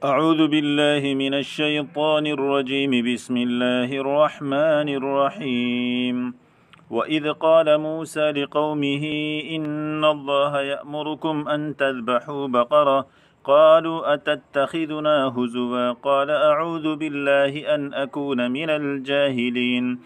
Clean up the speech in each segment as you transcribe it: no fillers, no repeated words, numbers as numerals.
أعوذ بالله من الشيطان الرجيم بسم الله الرحمن الرحيم وإذ قال موسى لقومه إن الله يأمركم أن تذبحوا بقرة قالوا أتتخذنا هزوا قال أعوذ بالله أن أكون من الجاهلين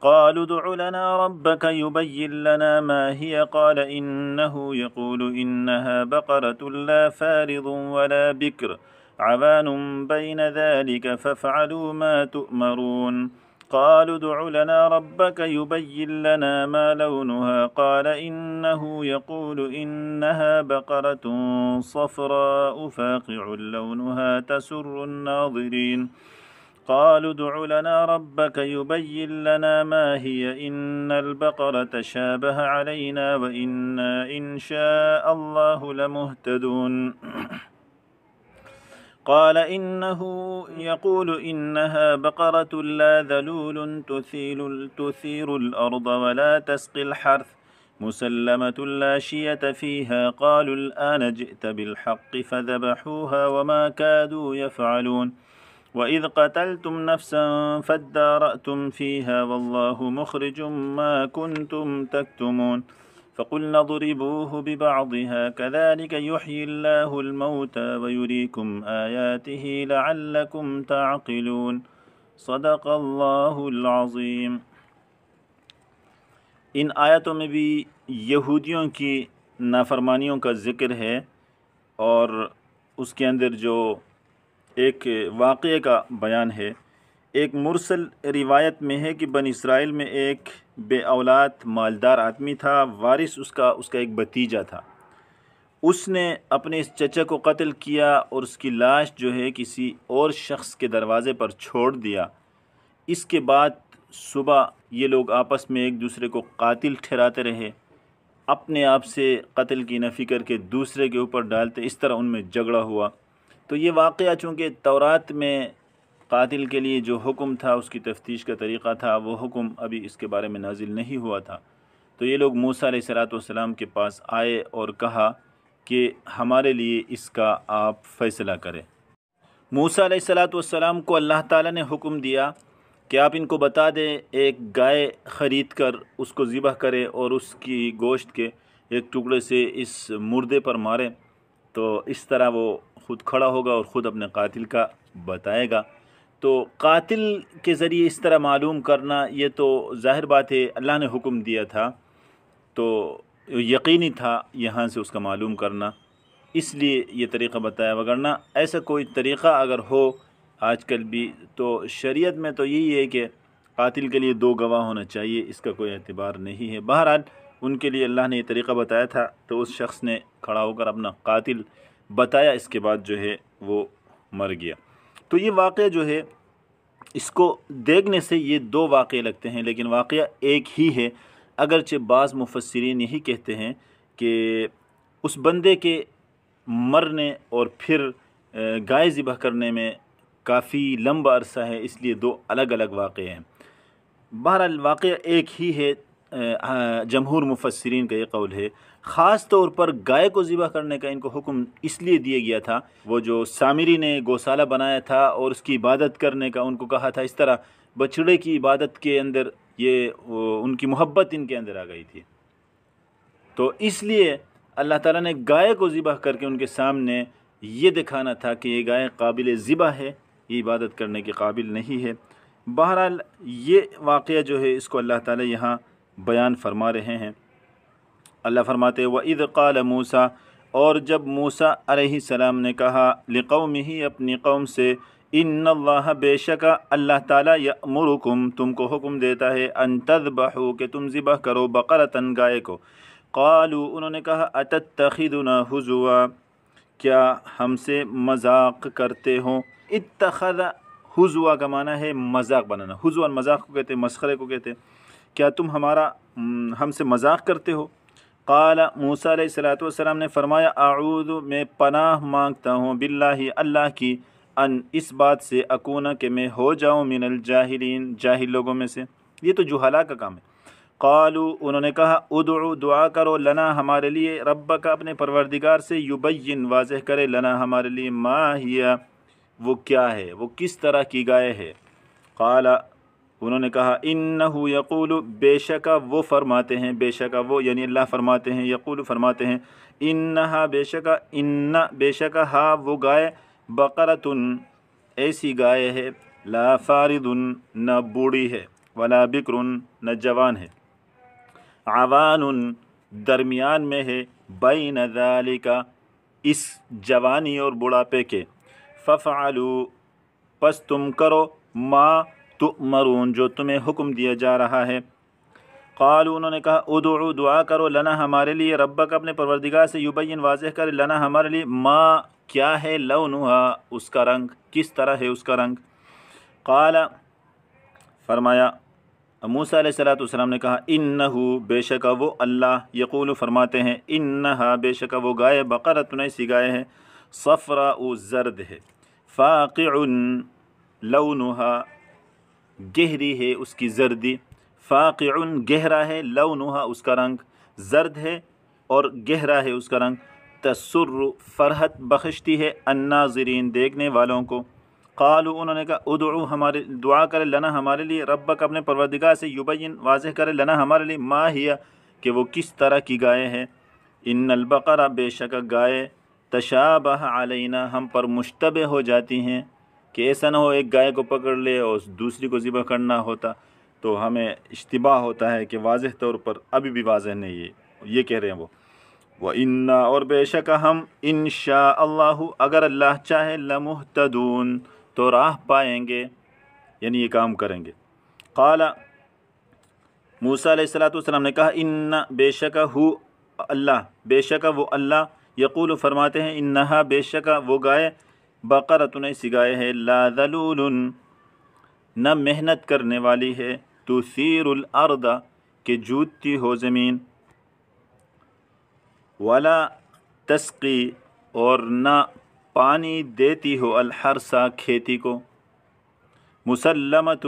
قالوا ادع لنا ربك يبين لنا ما هي قال إنه يقول إنها بقرة لا فارض ولا بكر عوان بين ذلك فافعلوا ما تؤمرون قالوا ادع لنا ربك يبين لنا ما لونها قال إنه يقول إنها بقرة صفراء فاقع لونها تسر الناظرين قالوا ادع لنا ربك يبين لنا ما هي إن البقرة شابه علينا وإنا إن شاء الله لمهتدون قال إنه يقول إنها بقرة لا ذلول تثير الأرض ولا تسقي الحرث مسلمة لا شية فيها قالوا الآن جئت بالحق فذبحوها وما كادوا يفعلون وإذ قتلتم نفسا فادارأتم فيها والله مخرج ما كنتم تكتمون فقلنا اضربوه ببعضها كذلك يحيي الله الموتى ويريكم آياته لعلكم تعقلون صدق اللہ العظیم۔ ان آیتوں میں بھی یہودیوں کی نافرمانیوں کا ذکر ہے، اور اس کے اندر جو ایک واقعے کا بیان ہے۔ ایک مرسل روایت میں ہے کہ بنی اسرائیل میں ایک بے اولاد مالدار آدمی تھا، وارث اس کا ایک بھتیجا تھا۔ اس نے اپنے اس چچا کو قتل کیا اور اس کی لاش جو ہے کسی اور شخص کے دروازے پر چھوڑ دیا۔ اس کے بعد صبح یہ لوگ آپس میں ایک دوسرے کو قاتل ٹھہراتے رہے، اپنے آپ سے قتل کی نفی کر کے دوسرے کے اوپر ڈالتے، اس طرح ان میں جھگڑا ہوا۔ تو یہ واقعہ چونکہ تورات میں قاتل کے لیے جو حکم تھا، اس کی تفتیش کا طریقہ تھا، وہ حکم ابھی اس کے بارے میں نازل نہیں ہوا تھا۔ تو یہ لوگ موسیٰ علیہ السلام کے پاس آئے اور کہا کہ ہمارے لیے اس کا آپ فیصلہ کریں۔ موسیٰ علیہ السلام کو اللہ تعالیٰ نے حکم دیا کہ آپ ان کو بتا دیں، ایک گائے خرید کر اس کو ذبح کرے اور اس کی گوشت کے ایک ٹکڑے سے اس مردے پر مارے، تو اس طرح وہ خود کھڑا ہوگا اور خود اپنے قاتل کا بتائے گا۔ تو قاتل کے ذریعے اس طرح معلوم کرنا، یہ تو ظاہر بات ہے اللہ نے حکم دیا تھا، تو یقینی تھا یہاں سے اس کا معلوم کرنا، اس لیے یہ طریقہ بتایا۔ وگرنہ ایسا کوئی طریقہ اگر ہو آج کل بھی، تو شریعت میں تو یہی ہے کہ قاتل کے لیے 2 گواہ ہونا چاہیے، اس کا کوئی اعتبار نہیں ہے۔ بہرحال ان کے لیے اللہ نے یہ طریقہ بتایا تھا، تو اس شخص نے کھڑا ہو کر اپنا قاتل بتایا، اس کے بعد جو ہے وہ مر گیا۔ تو یہ واقعہ جو ہے، اس کو دیکھنے سے یہ 2 واقعے لگتے ہیں، لیکن واقعہ ایک ہی ہے، اگرچہ بعض مفسرین یہی کہتے ہیں کہ اس بندے کے مرنے اور پھر گائے ذبح کرنے میں کافی لمبا عرصہ ہے، اس لیے 2 الگ الگ واقعے ہیں۔ بہرحال واقعہ ایک ہی ہے، جمہور مفسرین کا یہ قول ہے۔ خاص طور پر گائے کو ذبح کرنے کا ان کو حکم اس لیے دیا گیا تھا، وہ جو سامری نے گوشالہ بنایا تھا اور اس کی عبادت کرنے کا ان کو کہا تھا، اس طرح بچڑے کی عبادت کے اندر یہ ان کی محبت ان کے اندر آ گئی تھی، تو اس لیے اللہ تعالیٰ نے گائے کو ذبح کر کے ان کے سامنے یہ دکھانا تھا کہ یہ گائے قابل ذبح ہے، یہ عبادت کرنے کے قابل نہیں ہے۔ بہرحال یہ واقعہ جو ہے اس کو اللہ تعالیٰ یہاں بیان فرما رہے ہیں۔ اللہ فرماتے ہیں وَإِذْ قَالَ مُوسَىٰ، اور جب موسیٰ علیہ السلام نے کہا لِقَوْمِهِ، اپنی قوم سے، اِنَّ اللَّهَ، بے شک اللہ تعالیٰ، یأمرکم، تم کو حکم دیتا ہے، ان تذبحوا، کہ تم ذبح کرو، بقرۃ، گائے کو۔ قالوا، انہوں نے کہا، اتتخذنا ہزوا، کیا ہم سے مذاق کرتے ہو؟ اتخذ، ہزوا کا معنی ہے مذاق بنانا، ہزوا مذاق کو کہتے ہیں، مسخرے کو کہتے ہیں۔ کیا تم ہم سے مذاق کرتے ہو؟ قال، موسیٰ علیہ السلام نے فرمایا، اعوذ، میں پناہ مانگتا ہوں، باللہ، اللہ کی، ان، اس بات سے، اکونا، کہ میں ہو جاؤں، من الجاہلین، جاہل لوگوں میں سے۔ یہ تو جہلاء کا کام ہے۔ قالوا، انہوں نے کہا، ادعو، دعا کرو، لنا، ہمارے لیے، ربک، اپنے پروردگار سے، یبین، واضح کرے، لنا، ہمارے لیے، ما ہی، وہ کیا ہے، وہ کس طرح کی گائے ہے؟ قال، انہوں نے کہا انہو یقول، بے شکا وہ فرماتے ہیں، بے شکا وہ یعنی اللہ فرماتے ہیں، یقول فرماتے ہیں، انہا بے شکا، ان بے شکا ہا وہ گائے، بقرتن ایسی گائے ہے، لا فاردن نہ بوڑھی ہے، ولا بکرن نہ جوان ہے، عوان درمیان میں ہے، بین ذالک اس جوانی اور بڑھاپے کے، ففعلوا پس تم کرو، ما تؤمرون جو تمہیں حکم دیا جا رہا ہے۔ قالوا انہوں نے کہا ادعو دعا کرو، لنا ہمارے لیے، ربک اپنے پروردگار سے، یبین واضح کرے، لنا ہمارے لیے، ما کیا ہے، لونہا اس کا رنگ، کس طرح ہے اس کا رنگ۔ قال فرمایا، موسیٰ علیہ السلام نے کہا انہو بے شکا وہ اللہ، یقول فرماتے ہیں، انہا بے شکا وہ گائے، بقرۃ ایسی گائے ہے، صفراء زرد ہے، فاقع لونہا گہری ہے اس کی زردی، فاقع گہرا ہے، لونہا اس کا رنگ زرد ہے اور گہرا ہے اس کا رنگ، تسر فرحت بخشتی ہے، الناظرین دیکھنے والوں کو۔ قالوا انہوں نے کہا ادعو ہمارے دعا کرے، لنا ہمارے لیے، ربک اپنے پروردگار سے، یبین واضح کرے، لنا ہمارے لیے، ما ہی کہ وہ کس طرح کی گائے ہے، ان البقرہ بے شک گائے، تشابہ علینا ہم پر مشتبہ ہو جاتی ہیں، کہ ایسا نہ ہو ایک گائے کو پکڑ لے اور دوسری کو ذبح کرنا ہوتا، تو ہمیں اشتباہ ہوتا ہے کہ واضح طور پر ابھی بھی واضح نہیں ہے، یہ کہہ رہے ہیں وہ۔ وَإِنَّا اور بے شک ہم، انشاء اللہ اگر اللہ چاہے، لمہتدون تو راہ پائیں گے، یعنی یہ کام کریں گے۔ قال موسیٰ علیہ السلام نے کہا ان بے شک ہو اللہ، بے شک وہ اللہ، یقول فرماتے ہیں، انہا بے شک وہ گائے، بقرۃ ایسی گائے ہے، لا ذلول نہ محنت کرنے والی ہے، تثیر الارض کہ جوتتی ہو زمین، ولا تسقی اور نہ پانی دیتی ہو، الحرث کھیتی کو، مسلمۃ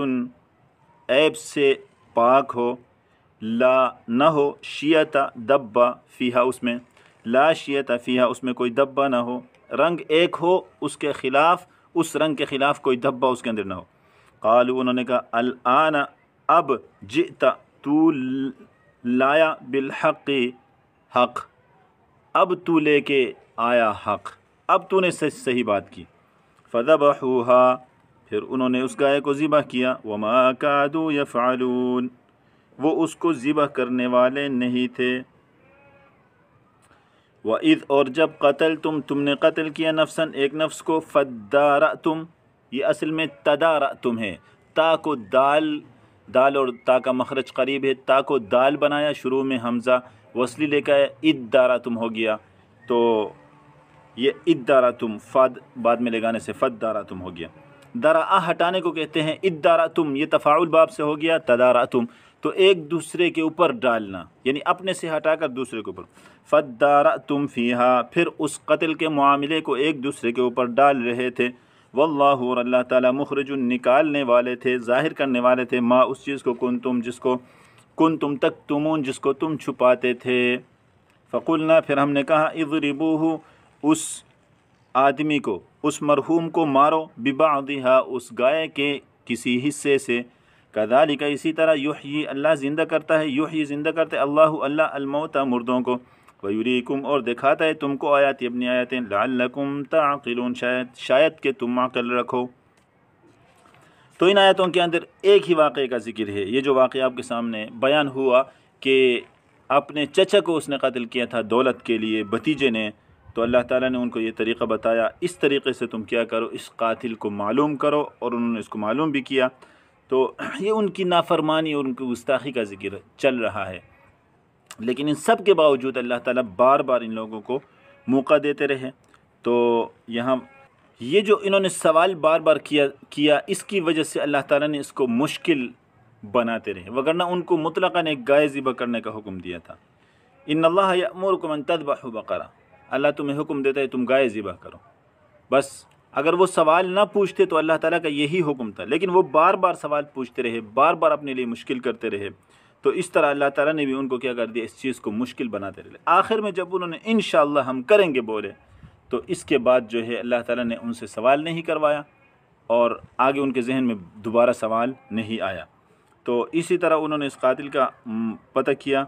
عیب سے پاک ہو، لا نہ ہو، شیعت دبا فیہا اس میں، لا شیعت فیہا اس میں کوئی دبا نہ ہو، رنگ ایک ہو اس کے خلاف، اس رنگ کے خلاف کوئی دبا اس کے اندر نہ ہو۔ قالوا انہوں نے کہا الآن اب، جئت تو لایا، بالحق حق، اب تو لے کے آیا حق، اب تو نے صحیح بات کی۔ فذبحوها پھر انہوں نے اس گائے کو ذبح کیا، وما کادوا یفعلون وہ اس کو ذبح کرنے والے نہیں تھے۔ وَإِذْ اور جب قتلتم تم نے قتل کیا، نفسا ایک نفس کو، فَدَّارَأْتُمْ یہ اصل میں تدارأتم ہے، تا کو دال اور تا کا مخرج قریب ہے، تا کو دال بنایا، شروع میں حمزہ وصلی لے کے ادارأتم ہو گیا، تو یہ ادارأتم فاد بعد میں لگانے سے فدارأتم ہو گیا۔ درا ہٹانے کو کہتے ہیں، ادارأتم یہ تفاعل باب سے ہو گیا، تدارأتم تو ایک دوسرے کے اوپر ڈالنا، یعنی اپنے سے ہٹا کر دوسرے کے اوپر، فدارأتم فیہا پھر اس قتل کے معاملے کو ایک دوسرے کے اوپر ڈال رہے تھے، واللہ اور اللہ تعالیٰ مخرج نکالنے والے تھے، ظاہر کرنے والے تھے، ما اس چیز کو کنتم جس کو کنتم تکتمون جس کو تم چھپاتے تھے۔ فقلنا پھر ہم نے کہا، اضربوہ اس آدمی کو، اس مرحوم کو مارو، ببعضھا اس گائے کے کسی حصے سے، کذالک اسی طرح، یحیی اللہ زندہ کرتا ہے، یحیی زندہ کرتا ہے، اللہ الموتى مردوں کو، ویریکم اور دکھاتا ہے تم کو آیاتی اپنی آیاتیں، لعلکم تعقلون شاید کہ تم عقل رکھو۔ تو ان آیاتوں کے اندر ایک ہی واقعے کا ذکر ہے، یہ جو واقعہ آپ کے سامنے بیان ہوا کہ اپنے چچا کو اس نے قتل کیا تھا دولت کے لیے، بھتیجے نے، تو اللہ تعالیٰ نے ان کو یہ طریقہ بتایا، اس طریقے سے تم کیا کرو، اس قاتل کو معلوم کرو، اور انہوں نے اس کو معلوم بھی کیا۔ تو یہ ان کی نافرمانی اور ان کی گستاخی کا ذکر چل رہا ہے، لیکن ان سب کے باوجود اللہ تعالیٰ بار بار ان لوگوں کو موقع دیتے رہے۔ تو یہاں یہ جو انہوں نے سوال بار بار کیا اس کی وجہ سے اللہ تعالیٰ نے اس کو مشکل بناتے رہے، وگرنہ ان کو مطلقاً ایک گائے ذبح کرنے کا حکم دیا تھا۔ ان اللہ یأمرکم ان تذبحوا بقرہ، اللہ تمہیں حکم دیتا ہے تم گائے ذبح کرو، بس اگر وہ سوال نہ پوچھتے تو اللہ تعالیٰ کا یہی حکم تھا، لیکن وہ بار بار سوال پوچھتے رہے، بار بار اپنے لیے مشکل کرتے رہے، تو اس طرح اللہ تعالیٰ نے بھی ان کو کیا کر دیا، اس چیز کو مشکل بناتے رہے۔ آخر میں جب انہوں نے انشاءاللہ ہم کریں گے بولے، تو اس کے بعد جو ہے اللہ تعالیٰ نے ان سے سوال نہیں کروایا اور آگے ان کے ذہن میں دوبارہ سوال نہیں آیا۔ تو اسی طرح انہوں نے اس قاتل کا پتہ کیا۔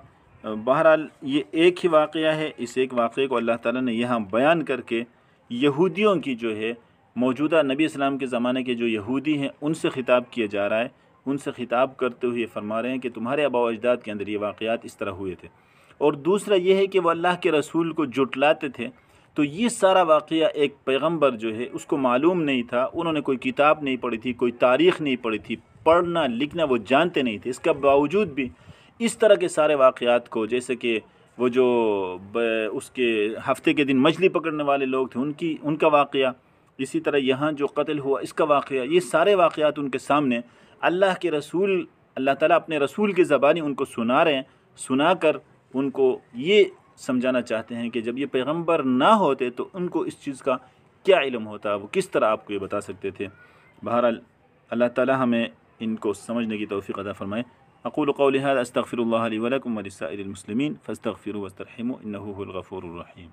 بہرحال یہ ایک ہی واقعہ ہے، اس ایک واقعے کو اللہ تعالیٰ نے یہاں بیان کر کے یہودیوں کی جو ہے موجودہ نبی اسلام کے زمانے کے جو یہودی ہیں ان سے خطاب کیا جا رہا ہے، ان سے خطاب کرتے ہوئے فرما رہے ہیں کہ تمہارے آباء و اجداد کے اندر یہ واقعات اس طرح ہوئے تھے۔ اور دوسرا یہ ہے کہ وہ اللہ کے رسول کو جھٹلاتے تھے، تو یہ سارا واقعہ ایک پیغمبر جو ہے اس کو معلوم نہیں تھا، انہوں نے کوئی کتاب نہیں پڑھی تھی، کوئی تاریخ نہیں پڑھی تھی، پڑھنا لکھنا وہ جانتے نہیں تھے، اس کا باوجود بھی اس طرح کے سارے واقعات کو، جیسے کہ وہ جو اس کے ہفتے کے دن مچھلی پکڑنے والے لوگ تھے ان کا واقعہ، اسی طرح یہاں جو قتل ہوا اس کا واقعہ، یہ سارے واقعات ان کے سامنے اللہ کے رسول، اللہ تعالیٰ اپنے رسول کی زبانی ان کو سنا رہے ہیں، سنا کر ان کو یہ سمجھانا چاہتے ہیں کہ جب یہ پیغمبر نہ ہوتے تو ان کو اس چیز کا کیا علم ہوتا، وہ کس طرح آپ کو یہ بتا سکتے تھے۔ بہرحال اللہ تعالیٰ ہمیں ان کو سمجھنے کی توفیق عطا فرمائے۔ اقول قولی ھذا استغفر اللہ لی ولکم ولسائر المسلمین فاستغفروہ واسترحموا انہ هو الغفور الرحیم۔